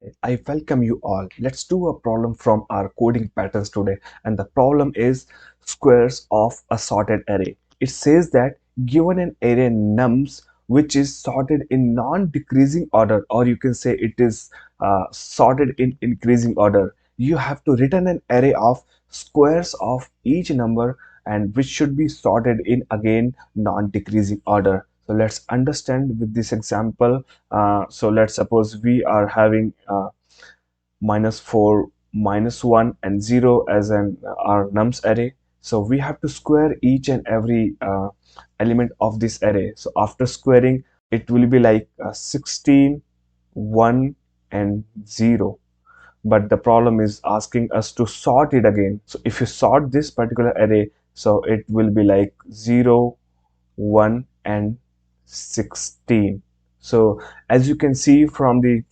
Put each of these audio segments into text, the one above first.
I welcome you all. Let's do a problem from our coding patterns today. And the problem is squares of a sorted array. It says that given an array nums which is sorted in non-decreasing order, or you can say it is sorted in increasing order, you have to return an array of squares of each number and which should be sorted in again non-decreasing order. So let's understand with this example. So let's suppose we are having -4, -1 and 0 as an our nums array. So we have to square each and every element of this array. So after squaring, it will be like 16, 1 and 0. But the problem is asking us to sort it again. So if you sort this particular array, so it will be like 0, 1 and 16. So as you can see from the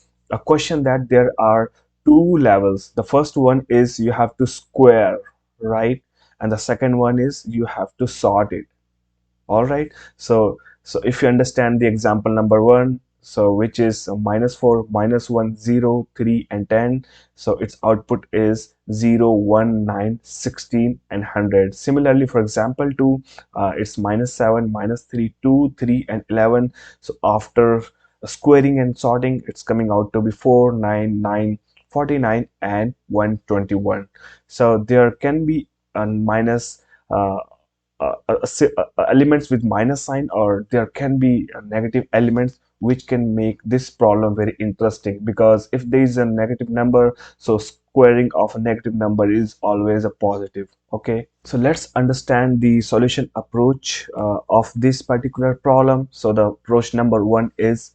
question that there are two levels. The first one is you have to square, right? And the second one is you have to sort it. All right, so if you understand the example number one, so which is -4, -1, 0, 3 and 10, so its output is 0, 1, 9, 16 and 100. Similarly for example 2, it's -7, -3, 2, 3 and 11. So after squaring and sorting, it's coming out to be 4, 9, 9, 49 and 121. So there can be a minus elements with minus sign, or there can be negative elements, which can make this problem very interesting, because if there is a negative number, so squaring of a negative number is always a positive. Okay, so let's understand the solution approach of this particular problem. So the approach number one is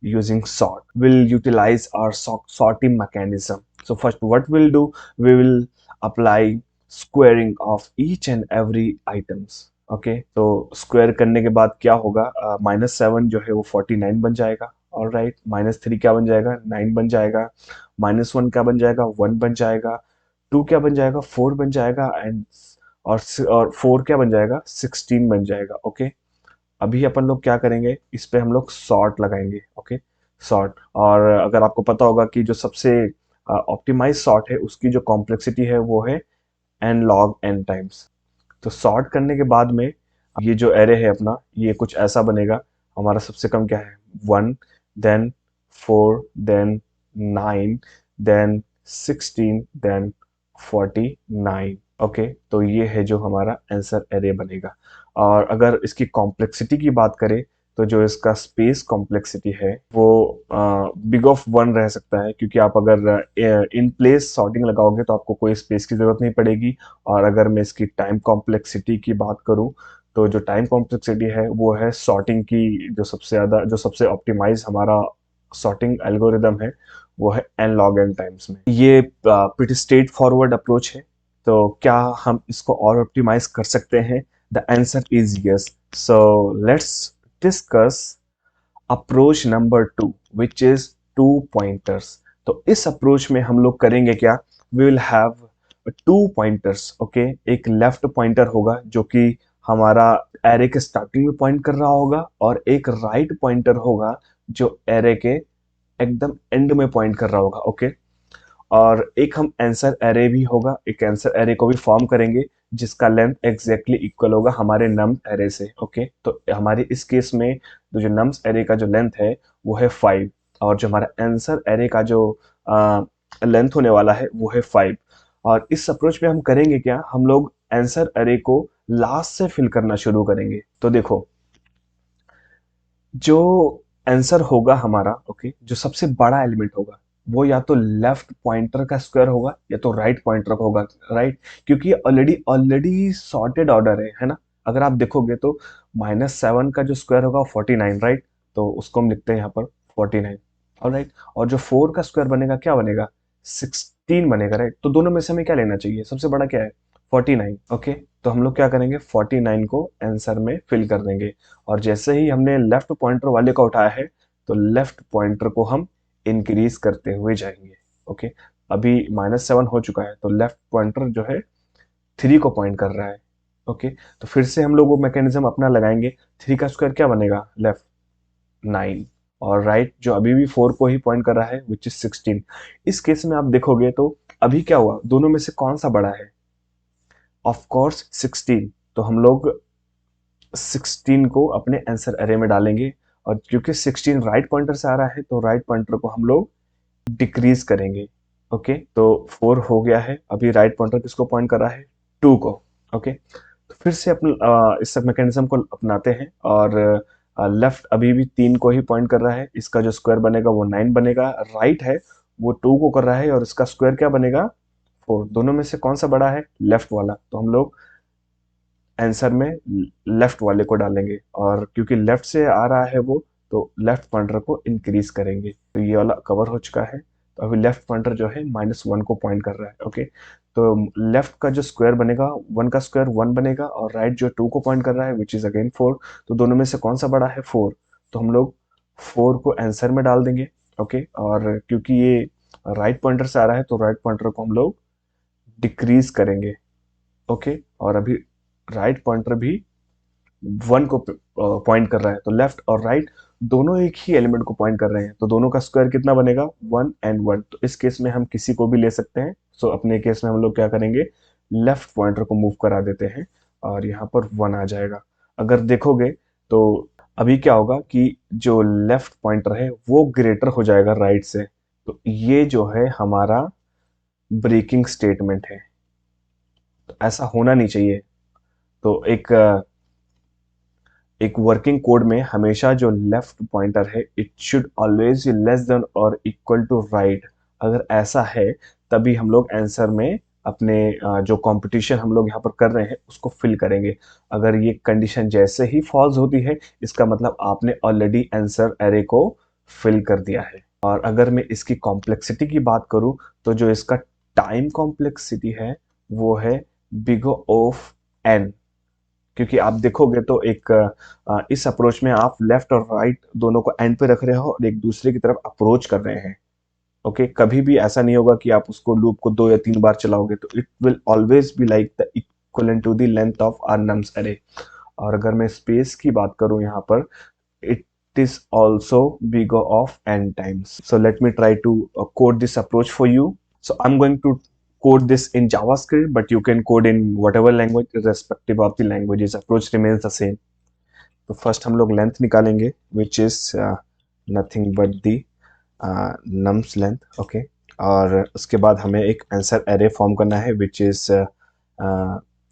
using sort. We'll utilize our sorting mechanism. So first what we'll do, we will apply squaring of each and every items. Okay, तो square करने के बाद क्या होगा, -7 जो है वो 49 बन जाएगा। और राइट, -3 क्या बन जाएगा, 9 बन जाएगा। -1 क्या बन जाएगा, 1 बन जाएगा। 2 क्या बन जाएगा, 4 बन जाएगा। एंड और 4 क्या बन जाएगा, 16 बन जाएगा। ओके, अभी अपन लोग क्या करेंगे, इस पे हम लोग सॉर्ट लगाएंगे। Okay, sort. और अगर आपको पता होगा कि जो सबसे ऑप्टिमाइज सॉर्ट है, उसकी जो कॉम्प्लेक्सिटी है वो है n log n टाइम्स। तो सॉर्ट करने के बाद में ये जो एरे है अपना, ये कुछ ऐसा बनेगा। हमारा सबसे कम क्या है, 1, then 4, then 9, then 16, then 49। Okay, तो ये है जो हमारा आंसर एरे बनेगा। और अगर इसकी कॉम्प्लेक्सिटी की बात करें, तो जो इसका स्पेस कॉम्प्लेक्सिटी है वो बिग ऑफ 1 रह सकता है, क्योंकि आप अगर इन प्लेस सॉर्टिंग लगाओगे तो आपको कोई स्पेस की जरूरत नहीं पड़ेगी। और अगर मैं इसकी टाइम कॉम्प्लेक्सिटी की बात करूं, तो जो टाइम कॉम्प्लेक्सिटी है वो है सॉर्टिंग की, जो सबसे ऑप्टिमाइज हमारा सॉर्टिंग एल्गोरिदम है, वो है n log n टाइम्स में। ये प्रीटी स्ट्रेट फॉरवर्ड अप्रोच है। तो क्या हम इसको और ऑप्टिमाइज कर सकते हैं? The answer is yes. So let's discuss approach number 2, which is 2 pointers. तो इस अप्रोच में हम लोग करेंगे क्या, we will have 2 pointers. Okay, एक लेफ्ट पॉइंटर होगा जो कि हमारा एरे के स्टार्टिंग में पॉइंट कर रहा होगा, और एक राइट पॉइंटर होगा जो एरे के एकदम एंड में पॉइंट कर रहा होगा। ओके, और एक हम आंसर एरे भी होगा, एक आंसर एरे को भी फॉर्म करेंगे जिसका लेंथ एग्जैक्टली इक्वल होगा हमारे नम एरे से। ओके, तो हमारे इस केस में जो नम्स एरे का जो लेंथ है वो है 5, और जो हमारा आंसर एरे का जो लेंथ होने वाला है वो है 5। और इस अप्रोच में हम करेंगे क्या, हम लोग आंसर एरे को लास्ट से फिल करना शुरू करेंगे। तो देखो, जो आंसर होगा हमारा, ओके, जो सबसे बड़ा एलिमेंट होगा वो या तो लेफ्ट पॉइंटर का स्क्वायर होगा या तो राइट पॉइंटर का होगा। राइट, क्योंकि ये ऑलरेडी ऑलरेडी सॉर्टेड ऑर्डर है ना। अगर आप देखोगे तो -7 का जो स्क्वायर होगा 49, राइट, तो उसको हम लिखते हैं यहाँ पर 49। ऑलराइट, और जो 4 का स्क्वायर बनेगा क्या बनेगा, 16 बनेगा। राइट, तो दोनों में से हमें क्या लेना चाहिए, सबसे बड़ा क्या है, 49। ओके, तो हम लोग क्या करेंगे, 49 को आंसर में फिल कर देंगे। और जैसे ही हमने लेफ्ट पॉइंटर वाले का उठाया है, तो लेफ्ट पॉइंटर को हम इंक्रीज करते हुए जाएंगे। ओके, अभी -7 हो चुका है, तो लेफ्ट पॉइंटर जो है 3 को पॉइंट कर रहा है। ओके, तो फिर से हम लोग वो मैकेनिज्म अपना लगाएंगे। 3 का स्क्वायर क्या बनेगा, लेफ्ट 9। और राइट जो अभी भी 4 को ही पॉइंट कर रहा है विच इज 16। इस केस में आप देखोगे तो अभी क्या हुआ, दोनों में से कौन सा बड़ा है? Of course 16। तो हम लोग 16 को अपने आंसर अरे में डालेंगे, और क्योंकि 16 राइट पॉइंटर से आ रहा है तो राइट पॉइंटर को हम लोग डिक्रीज करेंगे। ओके, तो 4 हो गया है। अभी राइट पॉइंटर किसको पॉइंट कर रहा है? 2 को। ओके, तो फिर से अपन इस सब मैकेनिज्म को अपनाते हैं, और लेफ्ट अभी भी 3 को ही पॉइंट कर रहा है, इसका जो स्क्वायर बनेगा वो 9 बनेगा। राइट है वो 2 को कर रहा है और इसका स्क्वायर क्या बनेगा? 4। दोनों में से कौन सा बड़ा है? लेफ्ट वाला। तो हम लोग आंसर में लेफ्ट वाले को डालेंगे, और क्योंकि लेफ्ट से आ रहा है वो, तो लेफ्ट पॉइंटर को इंक्रीज करेंगे। तो ये वाला कवर हो चुका है। तो अभी लेफ्ट पॉइंटर जो है -1 को पॉइंट कर रहा है। ओके, तो लेफ्ट का जो स्क्वायर बनेगा, 1 का स्क्वायर 1 बनेगा, और राइट जो 2 को पॉइंट कर रहा है विच इज अगेन 4। तो दोनों में से कौन सा बड़ा है? 4। तो हम लोग 4 को आंसर में डाल देंगे। ओके, और क्योंकि ये राइट पॉइंटर से आ रहा है तो राइट पॉइंटर को हम लोग डिक्रीज करेंगे। ओके, और अभी राइट पॉइंटर भी 1 को पॉइंट कर रहा है, तो लेफ्ट और राइट दोनों एक ही एलिमेंट को पॉइंट कर रहे हैं, तो दोनों का स्क्वायर कितना बनेगा? 1 एंड 1। तो इस केस में हम किसी को भी ले सकते हैं। सो अपने केस में हम लोग क्या करेंगे, लेफ्ट पॉइंटर को मूव करा देते हैं, और यहाँ पर 1 आ जाएगा। अगर देखोगे तो अभी क्या होगा कि जो लेफ्ट पॉइंटर है वो ग्रेटर हो जाएगा राइट से। तो ये जो है हमारा ब्रेकिंग स्टेटमेंट है, तो ऐसा होना नहीं चाहिए। तो एक वर्किंग कोड में हमेशा जो लेफ्ट पॉइंटर है it should always be less than और इक्वल टू राइट। अगर ऐसा है तभी हम लोग आंसर में अपने जो कंपटीशन हम लोग यहाँ पर कर रहे हैं उसको फिल करेंगे। अगर ये कंडीशन जैसे ही फॉल्स होती है इसका मतलब आपने ऑलरेडी आंसर एरे को फिल कर दिया है। और अगर मैं इसकी कॉम्प्लेक्सिटी की बात करूँ तो जो इसका टाइम कॉम्प्लेक्सिटी है वो है बिग ऑफ एन। क्योंकि आप देखोगे तो इस अप्रोच में आप लेफ्ट और राइट दोनों को एंड पे रख रहे हो और एक दूसरे की तरफ अप्रोच कर रहे हैं। ओके, कभी भी ऐसा नहीं होगा कि आप उसको लूप को 2 या 3 बार चलाओगे, तो it will always be like the equivalent to the length of our nums array. और अगर मैं स्पेस की बात करूं यहाँ पर, it is also big of n times. So let me try to code this approach for you. So I'm going to code this in JavaScript, but you can code in whatever language, irrespective of the languages. Approach remains the same. तो first हम लोग length निकालेंगे which is nothing but the nums length. Okay, और उसके बाद हमें एक answer array form करना है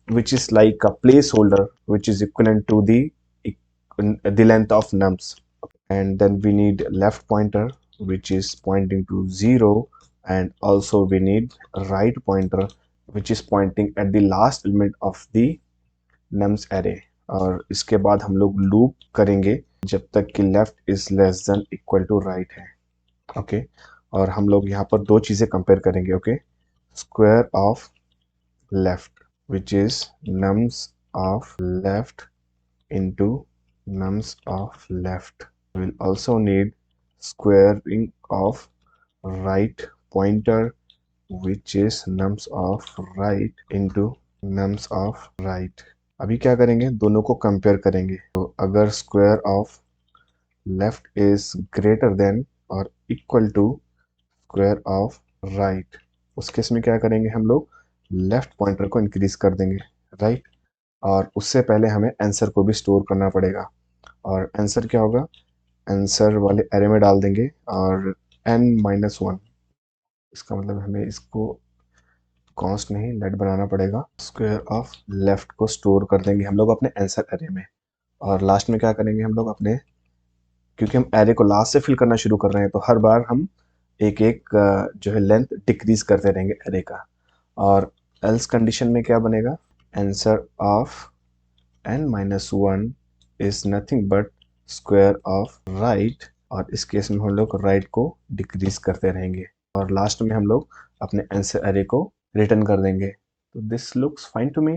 which is like a placeholder which is equivalent to the length of nums. And then we need left pointer which is pointing to 0, and also we need right pointer which is pointing at the last element of the nums array। और इसके बाद हम लोग loop करेंगे जब तक कि left is less than equal to right है। ओके, और हम लोग यहाँ पर दो चीजें कंपेयर करेंगे। Okay, square of left which is nums of left into nums of left। We'll also need squaring of right pointer which is nums of right into nums of right। अभी क्या करेंगे, दोनों को कंपेयर करेंगे। तो अगर square of left is greater than और equal to square of right, उस केस में क्या करेंगे, हम लोग लेफ्ट पॉइंटर को इंक्रीज कर देंगे। राइट, और उससे पहले हमें आंसर को भी स्टोर करना पड़ेगा। और आंसर क्या होगा, आंसर वाले एरे में डाल देंगे, और n-1, इसका मतलब हमें इसको कॉन्स्ट नहीं लेट बनाना पड़ेगा। स्क्वायर ऑफ लेफ्ट को स्टोर कर देंगे हम लोग अपने आंसर एरे में। और लास्ट में क्या करेंगे, हम लोग अपने, क्योंकि हम एरे को लास्ट से फिल करना शुरू कर रहे हैं तो हर बार हम एक एक जो है लेंथ डिक्रीज करते रहेंगे एरे का। और एल्स कंडीशन में क्या बनेगा, answer of n-1 is nothing but square of right, और इस केस में हम लोग राइट को डिक्रीज करते रहेंगे, और लास्ट में हम लोग अपने आंसर एरे को रिटर्न कर देंगे। तो this looks fine to me.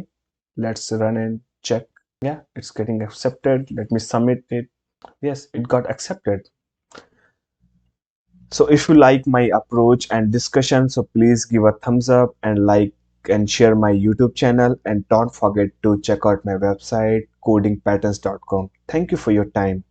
Let's run and check. Yeah it's getting accepted, let me submit it. Yes, it got accepted. So if you like my approach and discussion, so please give a thumbs up and like and share my YouTube channel, and don't forget to check out my website codingpatterns.com. Thank you for your time.